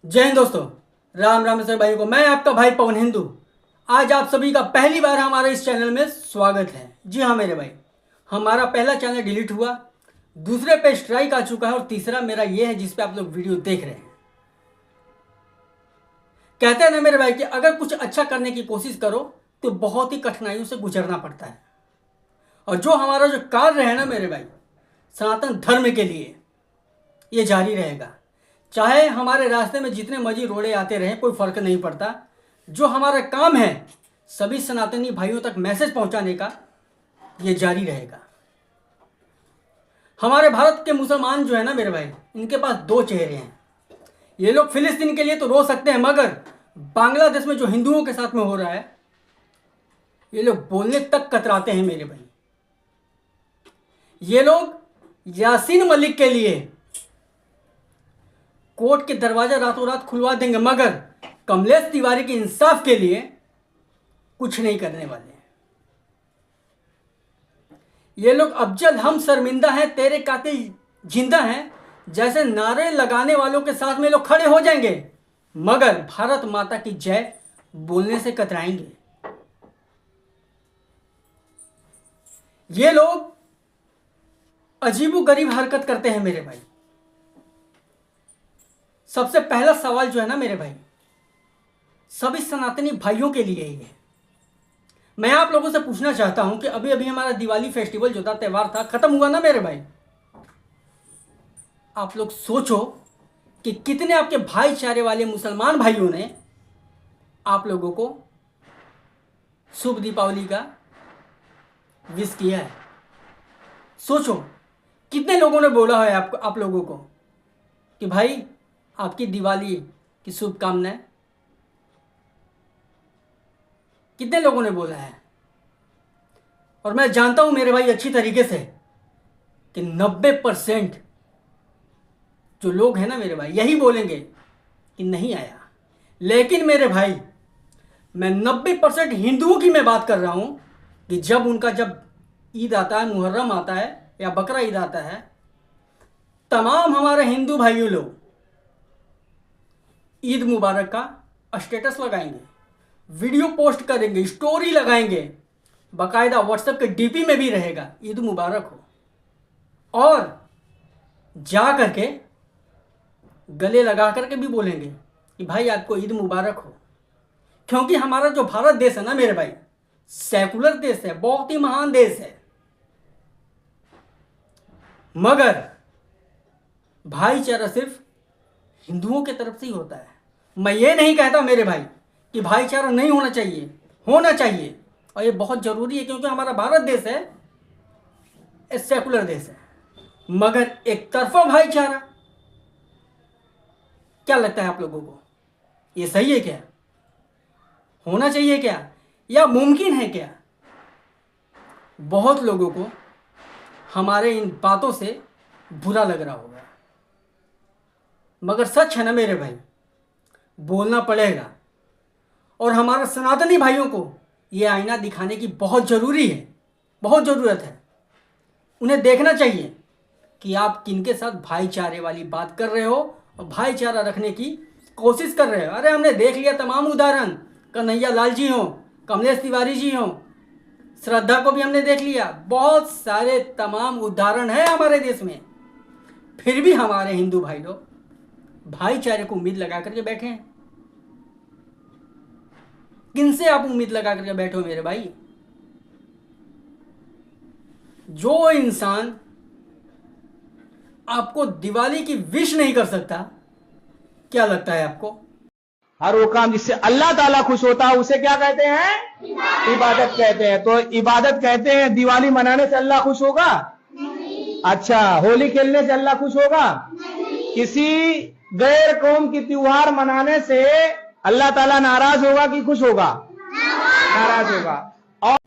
जय हिंद दोस्तों। राम राम से भाई को मैं आपका भाई पवन हिंदू। आज आप सभी का पहली बार हमारे इस चैनल में स्वागत है। जी हाँ मेरे भाई, हमारा पहला चैनल डिलीट हुआ, दूसरे पे स्ट्राइक आ चुका है और तीसरा मेरा ये है जिस पे आप लोग वीडियो देख रहे हैं। कहते हैं ना मेरे भाई कि अगर कुछ अच्छा करने की कोशिश करो तो बहुत ही कठिनाइयों से गुजरना पड़ता है। और जो हमारा जो कार्य है ना मेरे भाई, सनातन धर्म के लिए ये जारी रहेगा। चाहे हमारे रास्ते में जितने मर्जी रोड़े आते रहें, कोई फर्क नहीं पड़ता। जो हमारा काम है सभी सनातनी भाइयों तक मैसेज पहुंचाने का, ये जारी रहेगा। हमारे भारत के मुसलमान जो है ना मेरे भाई, इनके पास दो चेहरे हैं। ये लोग फिलिस्तीन के लिए तो रो सकते हैं, मगर बांग्लादेश में जो हिंदुओं के साथ में हो रहा है, ये लोग बोलने तक कतराते हैं मेरे भाई। ये लोग यासीन मलिक के लिए कोर्ट के दरवाजा रातों रात खुलवा देंगे, मगर कमलेश तिवारी के इंसाफ के लिए कुछ नहीं करने वाले हैं। ये लोग अफजल हम शर्मिंदा हैं, तेरे कातिल जिंदा हैं जैसे नारे लगाने वालों के साथ में लोग खड़े हो जाएंगे, मगर भारत माता की जय बोलने से कतराएंगे। ये लोग अजीबोगरीब हरकत करते हैं मेरे भाई। सबसे पहला सवाल जो है ना मेरे भाई, सभी सनातनी भाइयों के लिए ही है। मैं आप लोगों से पूछना चाहता हूं कि अभी अभी हमारा दिवाली फेस्टिवल जो था, त्यौहार था, खत्म हुआ ना मेरे भाई। आप लोग सोचो कि कितने आपके भाईचारे वाले मुसलमान भाइयों ने आप लोगों को शुभ दीपावली का विश किया है। सोचो कितने लोगों ने बोला है आप लोगों को कि भाई आपकी दिवाली की शुभकामनाएं। कितने लोगों ने बोला है। और मैं जानता हूं मेरे भाई अच्छी तरीके से कि 90% जो लोग हैं ना मेरे भाई, यही बोलेंगे कि नहीं आया। लेकिन मेरे भाई, मैं 90% हिंदुओं की मैं बात कर रहा हूं कि जब ईद आता है, मुहर्रम आता है या बकरा ईद आता है, तमाम हमारे हिंदू भाइयों लोग ईद मुबारक का स्टेटस लगाएंगे, वीडियो पोस्ट करेंगे, स्टोरी लगाएंगे, बाकायदा व्हाट्सएप के डीपी में भी रहेगा ईद मुबारक हो। और जा करके गले लगा करके भी बोलेंगे कि भाई आपको ईद मुबारक हो। क्योंकि हमारा जो भारत देश है ना मेरे भाई, सेकुलर देश है, बहुत ही महान देश है, मगर भाईचारा सिर्फ हिंदुओं के तरफ से ही होता है। मैं ये नहीं कहता मेरे भाई कि भाईचारा नहीं होना चाहिए, होना चाहिए, और ये बहुत जरूरी है, क्योंकि हमारा भारत देश है, एक सेकुलर देश है। मगर एक तरफा भाईचारा, क्या लगता है आप लोगों को, ये सही है क्या? होना चाहिए क्या, या मुमकिन है क्या? बहुत लोगों को हमारे इन बातों से बुरा लग रहा होगा, मगर सच है ना मेरे भाई, बोलना पड़ेगा। और हमारे सनातनी भाइयों को ये आईना दिखाने की बहुत ज़रूरी है, बहुत ज़रूरत है। उन्हें देखना चाहिए कि आप किनके साथ भाईचारे वाली बात कर रहे हो और भाईचारा रखने की कोशिश कर रहे हो। अरे हमने देख लिया तमाम उदाहरण, कन्हैया लाल जी हों, कमलेश तिवारी जी हों, श्रद्धा को भी हमने देख लिया। बहुत सारे तमाम उदाहरण हैं हमारे देश में, फिर भी हमारे हिंदू भाई लोग भाईचारे को उम्मीद लगा करके बैठे हैं। किनसे आप उम्मीद लगा करके बैठे हो मेरे भाई? जो इंसान आपको दिवाली की विश नहीं कर सकता, क्या लगता है आपको? हर वो काम जिससे अल्लाह ताला खुश होता है उसे क्या कहते हैं? इबादत कहते हैं। तो इबादत कहते हैं, दिवाली मनाने से अल्लाह खुश होगा? अच्छा, होली खेलने से अल्लाह खुश होगा? किसी गैर कौम की त्योहार मनाने से अल्लाह ताला नाराज होगा कि खुश होगा? नाराज होगा। और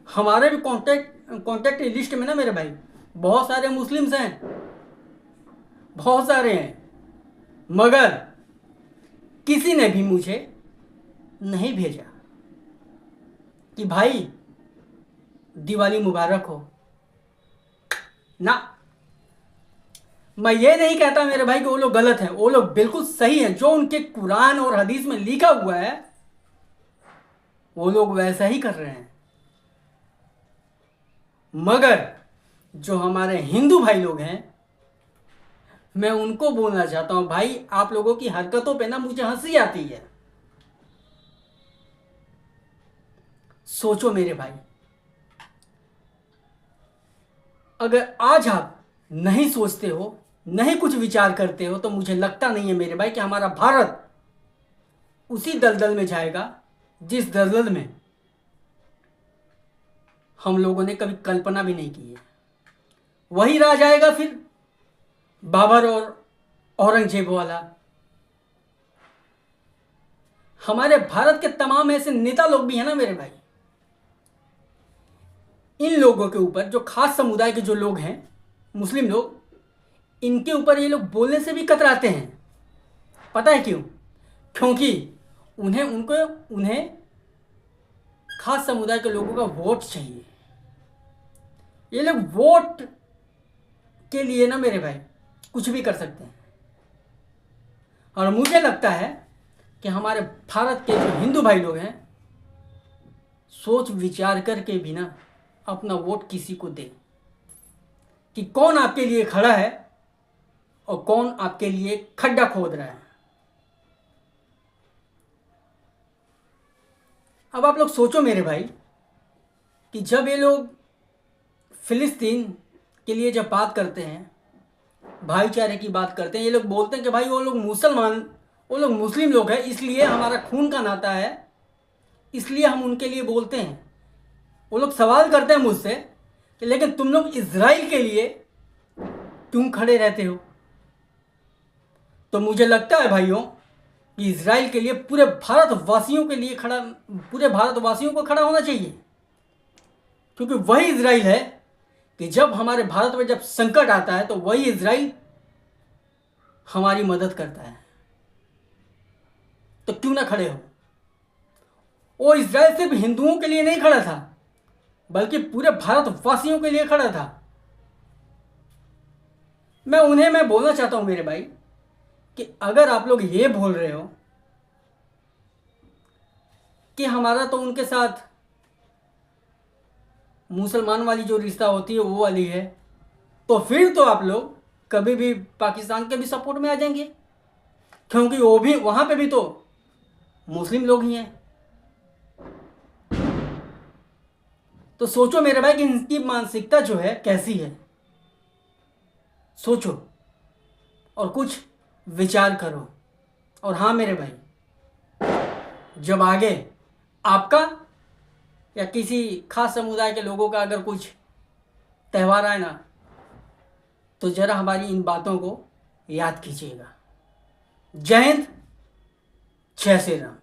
हमारे भी कॉन्टेक्ट लिस्ट में ना मेरे भाई बहुत सारे मुस्लिम्स हैं, बहुत सारे हैं, मगर किसी ने भी मुझे नहीं भेजा कि भाई दिवाली मुबारक हो ना। मैं ये नहीं कहता मेरे भाई कि वो लोग गलत हैं, वो लोग बिल्कुल सही हैं। जो उनके कुरान और हदीस में लिखा हुआ है वो लोग वैसा ही कर रहे हैं। मगर जो हमारे हिंदू भाई लोग हैं, मैं उनको बोलना चाहता हूं, भाई आप लोगों की हरकतों पे ना मुझे हंसी आती है। सोचो मेरे भाई, अगर आज आप नहीं सोचते हो, नहीं कुछ विचार करते हो, तो मुझे लगता नहीं है मेरे भाई कि हमारा भारत उसी दलदल में जाएगा जिस दलदल में हम लोगों ने कभी कल्पना भी नहीं की है। वही राज आएगा फिर, बाबर और औरंगजेब वाला। हमारे भारत के तमाम ऐसे नेता लोग भी हैं ना मेरे भाई, इन लोगों के ऊपर, जो खास समुदाय के जो लोग हैं, मुस्लिम लोग, इनके ऊपर ये लोग बोलने से भी कतराते हैं। पता है क्यों? क्योंकि उन्हें खास समुदाय के लोगों का वोट चाहिए। ये लोग वोट के लिए ना मेरे भाई कुछ भी कर सकते हैं। और मुझे लगता है कि हमारे भारत के जो हिंदू भाई लोग हैं, सोच विचार करके भी ना अपना वोट किसी को दे, कि कौन आपके लिए खड़ा है और कौन आपके लिए खड्डा खोद रहा है। अब आप लोग सोचो मेरे भाई कि जब ये लोग फिलिस्तीन के लिए जब बात करते हैं, भाईचारे की बात करते हैं, ये लोग बोलते हैं कि भाई वो लोग मुस्लिम लोग हैं, इसलिए हमारा खून का नाता है, इसलिए हम उनके लिए बोलते हैं। वो लोग सवाल करते हैं मुझसे कि लेकिन तुम लोग इजराइल के लिए क्यों खड़े रहते हो? तो मुझे लगता है भाइयों कि इजराइल के लिए पूरे भारतवासियों को खड़ा होना चाहिए। क्योंकि वही इजराइल है कि जब हमारे भारत में जब संकट आता है तो वही इजराइल हमारी मदद करता है। तो क्यों ना खड़े हो? वो इजराइल सिर्फ हिंदुओं के लिए नहीं खड़ा था, बल्कि पूरे भारतवासियों के लिए खड़ा था। मैं बोलना चाहता हूं मेरे भाई कि अगर आप लोग ये बोल रहे हो कि हमारा तो उनके साथ मुसलमान वाली जो रिश्ता होती है वो वाली है, तो फिर तो आप लोग कभी भी पाकिस्तान के भी सपोर्ट में आ जाएंगे, क्योंकि वो भी वहां पे भी तो मुस्लिम लोग ही हैं। तो सोचो मेरे भाई कि इनकी मानसिकता जो है कैसी है। सोचो और कुछ विचार करो। और हाँ मेरे भाई, जब आगे आपका या किसी खास समुदाय के लोगों का अगर कुछ त्यौहार आए ना, तो जरा हमारी इन बातों को याद कीजिएगा। जय हिंद, जय श्री राम।